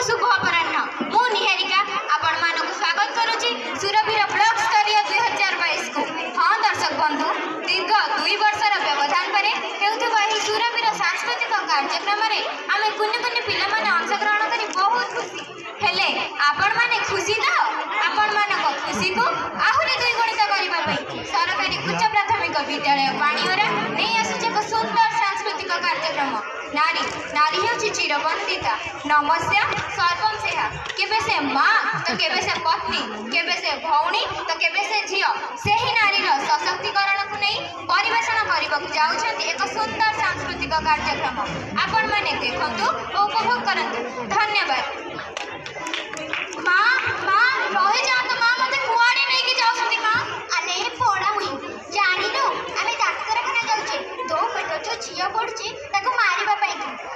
शुभ अपराह्न मु निहारिका आपण मानक स्वागत करुची सुरभीर ब्लॉक स्तरीय 2022 को। हाँ दर्शक बंधु, दीर्घ 2 वर्षर व्यवधान पर हेउथबा एही सुरभीर सांस्कृतिक कार्यक्रम रे आमे कुनि कुनि पिला माने अंशग्रहण करी बहुत खुशी हेले। आपण माने खुशी तो आपण मानक खुशी को आहुरी द्विगुणित करिबा पई सरकारी उच्च प्राथमिक विद्यालय पाणीओरा नै आसुचे एक सुंदर सांस्कृतिक कार्यक्रम नारी नारी हेउची चिरवंदिता नमस्या सर्वम सेहा। केबे से माँ तो केबे से पत्नी, केबे से भौणी तो केबे से झियो सेही नारीर सशक्तिकरण को नहीं परिवेषण करबाकू जाउछन्ती एक सुंदर सांस्कृतिक कार्यक्रम। आपण माने देखंतु और उपभोग करंतु। धन्यवाद। माँ माँ रहे जा तो माँ मते कुआडे नै कि जाउछन्ती माँ। अरे पोड़ा हुई जानिनु आमे डाक्तरखाना जाउछे तो पेट जो झियो पड़छि ताको मारिबा पई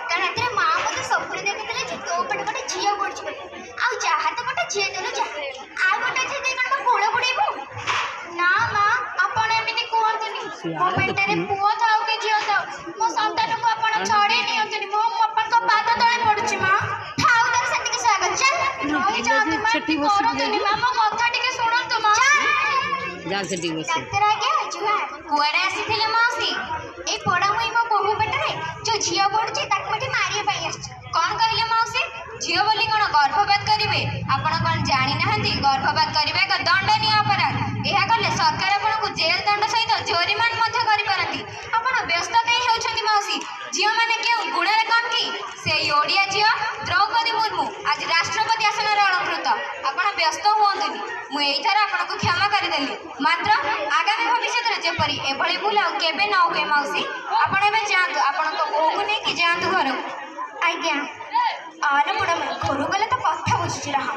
कारण एतरे माँ मते सपुरे देखितले जे तो पेट गोटे झियो पड़छि आ जाहा तो गोटे झियो देलो जा आ गोटे झियो दे कण पोड़ा पुड़ेबो ना माँ आपण एमिति कोहंतुनी मो पेटरे पुओ थाउ के झियो थाउ मो संतान को आपण छड़े नियंतुनी मो अपन को पाद तळे पड़छि माँ थाउ दर सती के स्वागत चल रही जा तो छठी बसुनी माँ मो कथा टिके सुनंतु माँ जा छठी बस डाक्टर आ गया जुआ कुआडे आसीथिले मौसी ए पोड़ा मुई मो बहु पेटरे जो झियो पड़छि ताक मटे मारिया पई आछ। कोन कहले मौसी झियो बोली कोन गर्भपात करिवे? आपण कोन जानि नहंती गर्भपात करिवे एक दंडनीय अपराध। एहा कले सरकार आपण को जेल दंड सहित जोरिमान मध्ये करि परंती। आपण व्यस्त कई हेउछंती मौसी झियो माने के गुणरे कम की से ओडिया झियो द्रौपदी मुर्मू आज राष्ट्रपति आसन रे अलंकृत। आपण व्यस्त होंतुनी मु एई थारा आपण को क्षमा करि देली मात्र आगामी भविष्य रे जेपरी एभली भूल आ केबे न होए मौसी। आपण एबे जांतु आपण को बोहू नै कि जांतु घर आज्ञा आन पड़ा मैं घर गले तो कथा बुझी रहा